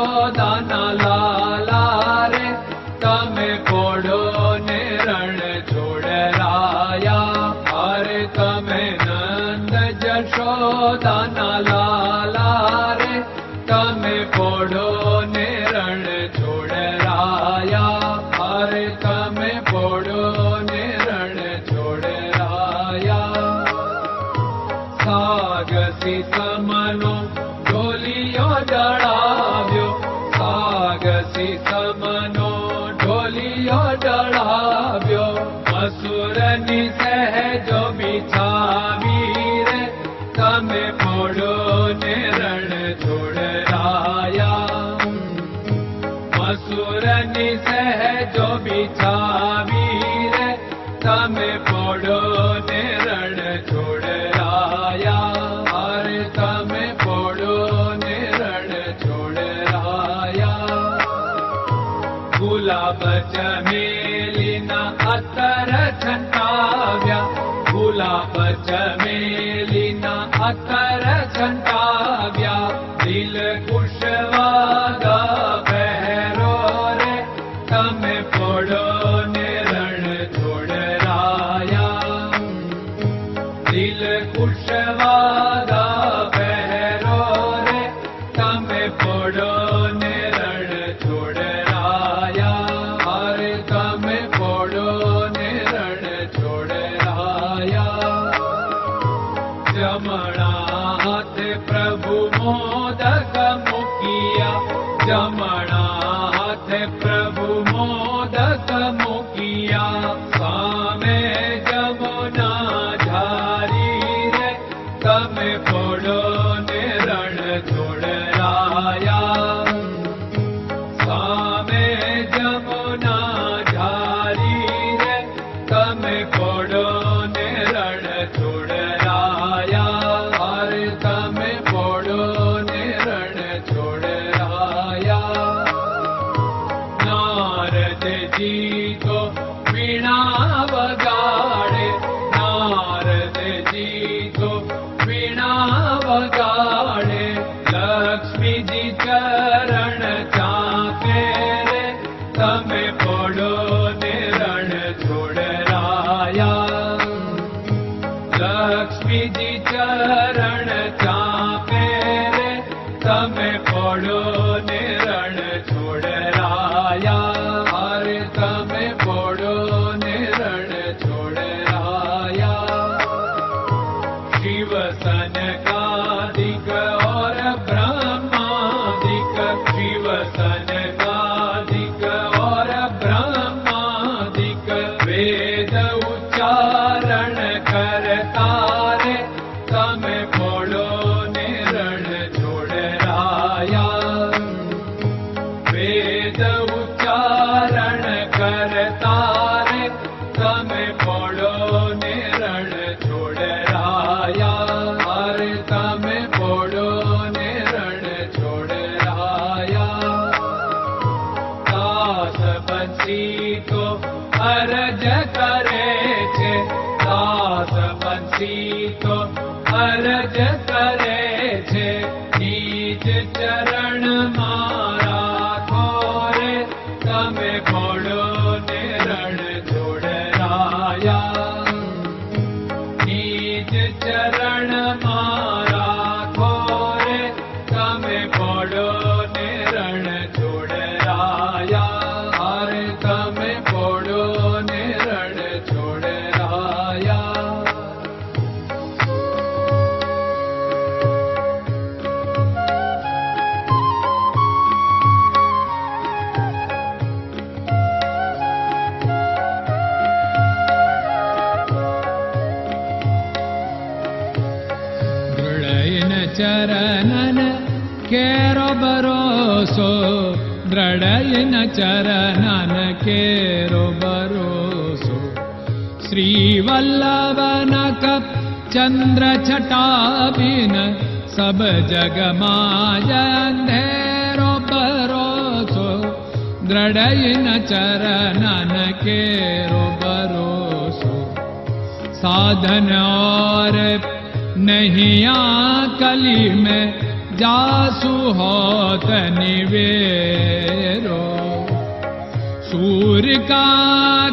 જશોદાના લાલા રે તમે પોડો ને રણ છોડરાયા. અરે તમે નંદ જશોદાના લાલા રે તમે પોડો ને રણ છોડરાયા. અરે તમે પોડો ને રણ છોડરાયા. સાગસી સમનો ઢોલિયો ડળાવ્યો, સાગસી સમનો ઢોલિયો ડળાવ્યો. મસૂરની સહેજો બિછાવી રે તમે પોડો ને રણ છોડરાયા. મસૂરની સહેજો બિછાવી રે તમે પોડો ને રણ છોડરાયા. અરે તમે પોડો ને રણ છોડરાયા. ગુલાબ ચમેલીના અત્તર છંટાવ્યા, ગુલાબ ચમેલીના અત્તર છંટાવ્યા. દિલ કુશવાદા પહેરો રે તમે પોડો ને રણ છોડરાયા. દિલ કુશવાદા પહેરો રે તમે પોડો ને રણ છોડરાયા. અરે તમે પોડો ને રણ છોડરાયા. જમણા હાથે પ્રભુ મોદક મૂકિયા, જમણા હાથે પ્રભુ મોદક મૂકિયા. સામે જમુના ઝારી રે તમે પોડો ને રણ છોડરાયા. સામે જમુના ઝારી રે તમે પોડો ને રણ છોડરાયા. અરે તમે પોડો ને રણ છોડરાયા. નારદજી તો વીણા વગાડે, નારદજી તો વીણા વગાડે. લક્ષ્મીજી ચરણ ચાપે રે તમે પોડો ને રણ છોડરાયા. લક્ષ્મીજી ચરણ ચાપે રે તમે પોડો ને રણ છોડરાયા. અરે તમે પોડો ને રણ છોડરાયા. શિવ સનકાદિક और ब्रह्मादिक, शिव सनकादिक और ब्रह्मादिक. वेद उच्चारण करता रे તમે પોડો ને રણ છોડરાયા. વેદ ઉચ્ચારણ કરતા રે તમે પોડો ને રણ છોડરાયા. અરે તમે પોડો ને રણ છોડરાયા. દાસ બંસી તો અરજ કરે છે, દાસ બંસી તો અરજ કરે છે. નીચ ચરણ મારા ખોરે તમે પોડો ને રણ છોડરાયા. નીચ ચરણ મારા ખોરે તમે પોડો ને રણ છોડરાયા. અરે તમે પોડો ને રણ છોડરાયા. ચરણન કેરો ભરોસો, દ્રઢયન ચરણન કેરો ભરોસો. શ્રી વલ્લભન કપ ચંદ્ર છટાબિન સબ જગમાં અંધેરો ભરોસો. દ્રઢયન ચરણન કેરો ભરોસો. साधन और नहीं कली में जासु होत निवेरो सूर्य का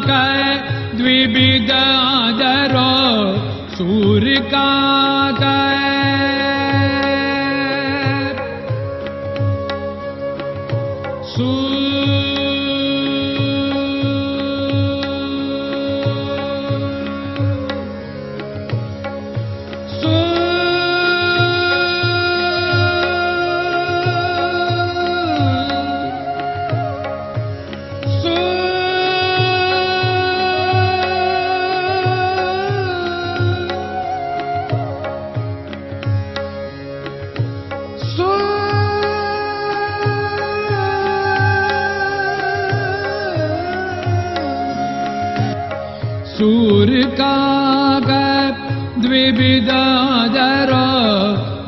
कै द्विविध आदरो सूर्य का सूर्य का द्विविधादर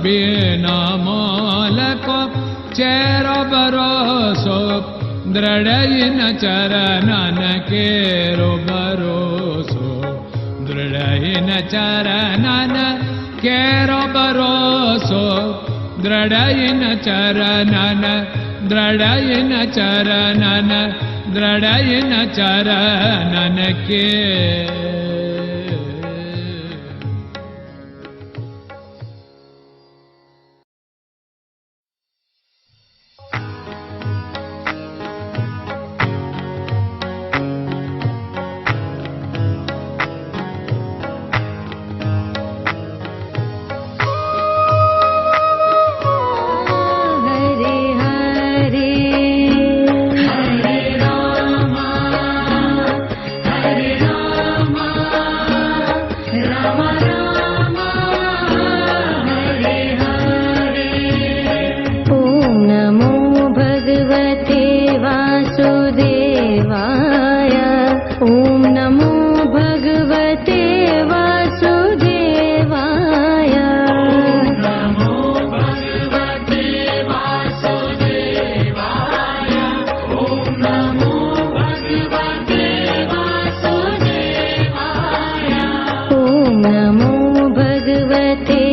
बिना मालको चेर भरोसो दृढ़ चरणन केरो भरोसो दृढ़ चरणन केरो भरोसो दृढ़ चरणन दृढ़ चरणन दृढ़ चरणन के नमो भगवते